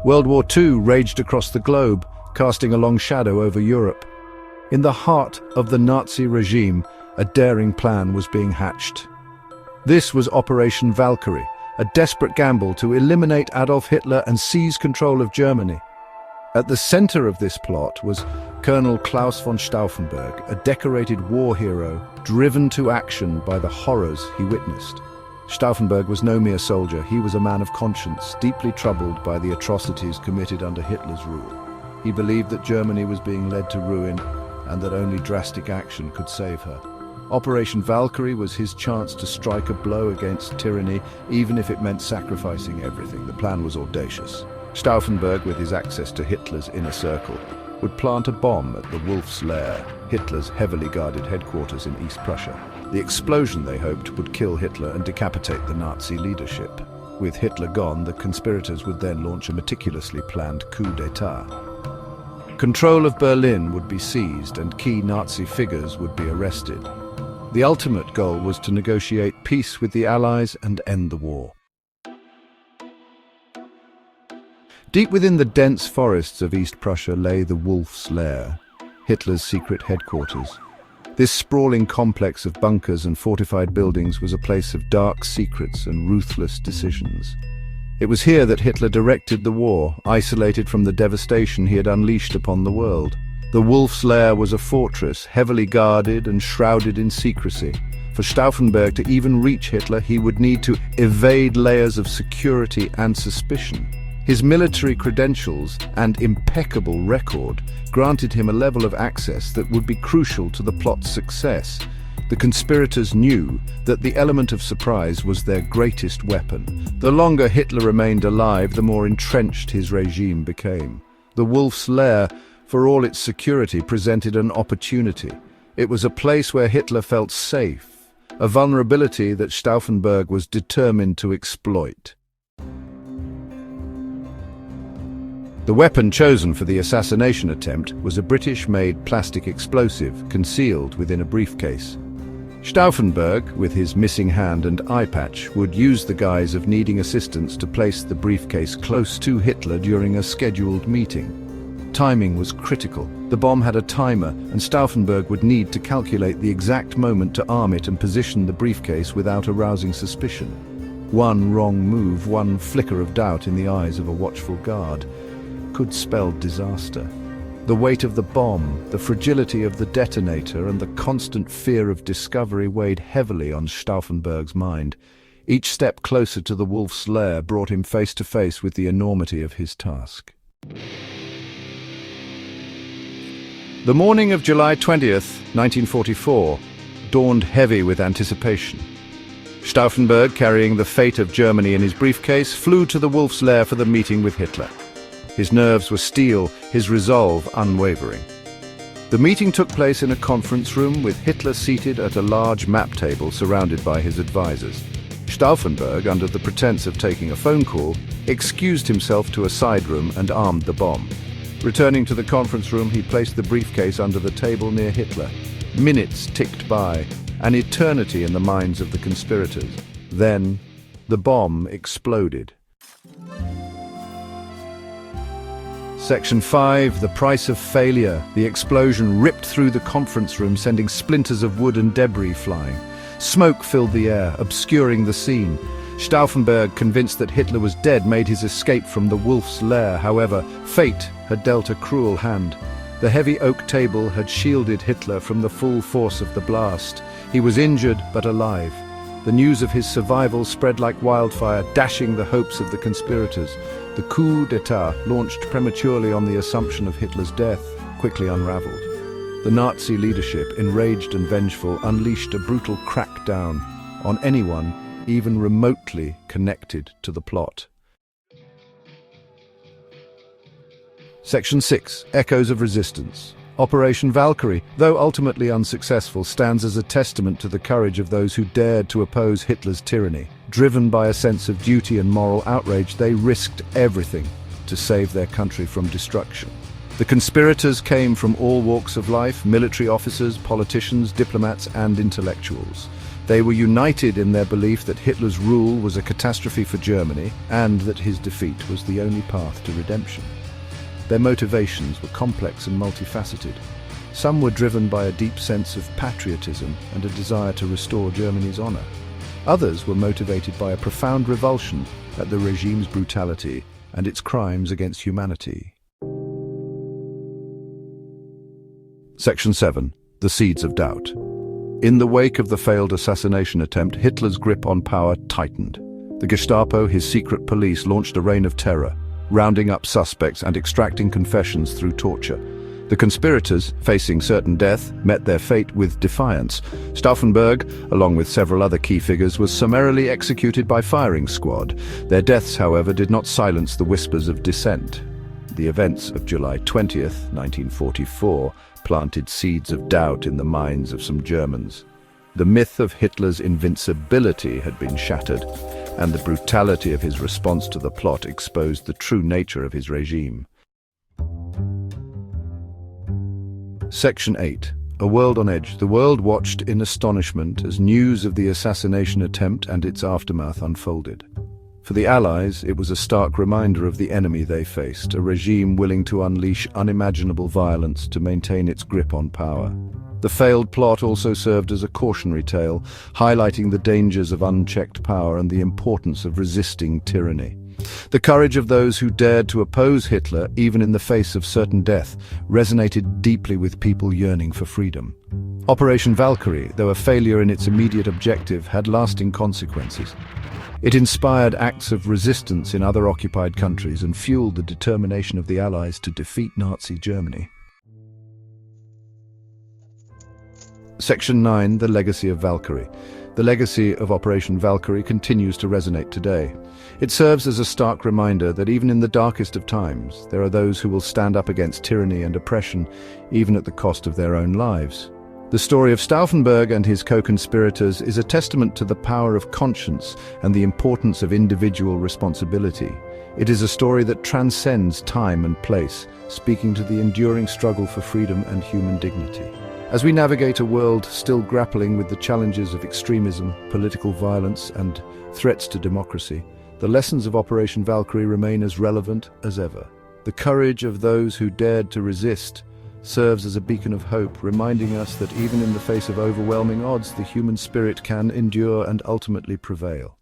World War II raged across the globe, casting a long shadow over Europe. In the heart of the Nazi regime, a daring plan was being hatched. This was Operation Valkyrie, a desperate gamble to eliminate Adolf Hitler and seize control of Germany. At the center of this plot was Colonel Klaus von Stauffenberg, a decorated war hero driven to action by the horrors he witnessed. Stauffenberg was no mere soldier. He was a man of conscience, deeply troubled by the atrocities committed under Hitler's rule. He believed that Germany was being led to ruin and that only drastic action could save her. Operation Valkyrie was his chance to strike a blow against tyranny, even if it meant sacrificing everything. The plan was audacious. Stauffenberg, with his access to Hitler's inner circle, would plant a bomb at the Wolf's Lair, Hitler's heavily guarded headquarters in East Prussia. The explosion, they hoped, would kill Hitler and decapitate the Nazi leadership. With Hitler gone, the conspirators would then launch a meticulously planned coup d'etat. Control of Berlin would be seized and key Nazi figures would be arrested. The ultimate goal was to negotiate peace with the Allies and end the war. Deep within the dense forests of East Prussia lay the Wolf's Lair, Hitler's secret headquarters. This sprawling complex of bunkers and fortified buildings was a place of dark secrets and ruthless decisions. It was here that Hitler directed the war, isolated from the devastation he had unleashed upon the world. The Wolf's Lair was a fortress, heavily guarded and shrouded in secrecy. For Stauffenberg to even reach Hitler, he would need to evade layers of security and suspicion. His military credentials and impeccable record granted him a level of access that would be crucial to the plot's success. The conspirators knew that the element of surprise was their greatest weapon. The longer Hitler remained alive, the more entrenched his regime became. The Wolf's Lair, for all its security, presented an opportunity. It was a place where Hitler felt safe, a vulnerability that Stauffenberg was determined to exploit. The weapon chosen for the assassination attempt was a British-made plastic explosive concealed within a briefcase. Stauffenberg, with his missing hand and eye patch, would use the guise of needing assistance to place the briefcase close to Hitler during a scheduled meeting. Timing was critical. The bomb had a timer, and Stauffenberg would need to calculate the exact moment to arm it and position the briefcase without arousing suspicion. One wrong move, one flicker of doubt in the eyes of a watchful guard, could spell disaster. The weight of the bomb, the fragility of the detonator, and the constant fear of discovery weighed heavily on Stauffenberg's mind. Each step closer to the Wolf's Lair brought him face to face with the enormity of his task. The morning of July 20th, 1944, dawned heavy with anticipation. Stauffenberg, carrying the fate of Germany in his briefcase, flew to the Wolf's Lair for the meeting with Hitler. His nerves were steel, his resolve unwavering. The meeting took place in a conference room with Hitler seated at a large map table surrounded by his advisors. Stauffenberg, under the pretense of taking a phone call, excused himself to a side room and armed the bomb. Returning to the conference room, he placed the briefcase under the table near Hitler. Minutes ticked by, an eternity in the minds of the conspirators. Then, the bomb exploded. Section 5, the price of failure. The explosion ripped through the conference room, sending splinters of wood and debris flying. Smoke filled the air, obscuring the scene. Stauffenberg, convinced that Hitler was dead, made his escape from the Wolf's Lair. However, fate had dealt a cruel hand. The heavy oak table had shielded Hitler from the full force of the blast. He was injured but alive. The news of his survival spread like wildfire, dashing the hopes of the conspirators. The coup d'etat, launched prematurely on the assumption of Hitler's death, quickly unraveled. The Nazi leadership, enraged and vengeful, unleashed a brutal crackdown on anyone even remotely connected to the plot. Section 6. Echoes of Resistance. Operation Valkyrie, though ultimately unsuccessful, stands as a testament to the courage of those who dared to oppose Hitler's tyranny. Driven by a sense of duty and moral outrage, they risked everything to save their country from destruction. The conspirators came from all walks of life: military officers, politicians, diplomats, and intellectuals. They were united in their belief that Hitler's rule was a catastrophe for Germany and that his defeat was the only path to redemption. Their motivations were complex and multifaceted. Some were driven by a deep sense of patriotism and a desire to restore Germany's honor. Others were motivated by a profound revulsion at the regime's brutality and its crimes against humanity. Section 7. The Seeds of Doubt. In the wake of the failed assassination attempt, Hitler's grip on power tightened. The Gestapo, his secret police, launched a reign of terror, rounding up suspects and extracting confessions through torture. The conspirators, facing certain death, met their fate with defiance. Stauffenberg, along with several other key figures, was summarily executed by firing squad. Their deaths, however, did not silence the whispers of dissent. The events of July 20th, 1944, planted seeds of doubt in the minds of some Germans. The myth of Hitler's invincibility had been shattered, and the brutality of his response to the plot exposed the true nature of his regime. Section 8. A World on Edge. The world watched in astonishment as news of the assassination attempt and its aftermath unfolded. For the Allies, it was a stark reminder of the enemy they faced, a regime willing to unleash unimaginable violence to maintain its grip on power. The failed plot also served as a cautionary tale, highlighting the dangers of unchecked power and the importance of resisting tyranny. The courage of those who dared to oppose Hitler, even in the face of certain death, resonated deeply with people yearning for freedom. Operation Valkyrie, though a failure in its immediate objective, had lasting consequences. It inspired acts of resistance in other occupied countries and fueled the determination of the Allies to defeat Nazi Germany. Section 9. The Legacy of Valkyrie. The legacy of Operation Valkyrie continues to resonate today. It serves as a stark reminder that even in the darkest of times, there are those who will stand up against tyranny and oppression, even at the cost of their own lives. The story of Stauffenberg and his co-conspirators is a testament to the power of conscience and the importance of individual responsibility. It is a story that transcends time and place, speaking to the enduring struggle for freedom and human dignity. As we navigate a world still grappling with the challenges of extremism, political violence, and threats to democracy, the lessons of Operation Valkyrie remain as relevant as ever. The courage of those who dared to resist serves as a beacon of hope, reminding us that even in the face of overwhelming odds, the human spirit can endure and ultimately prevail.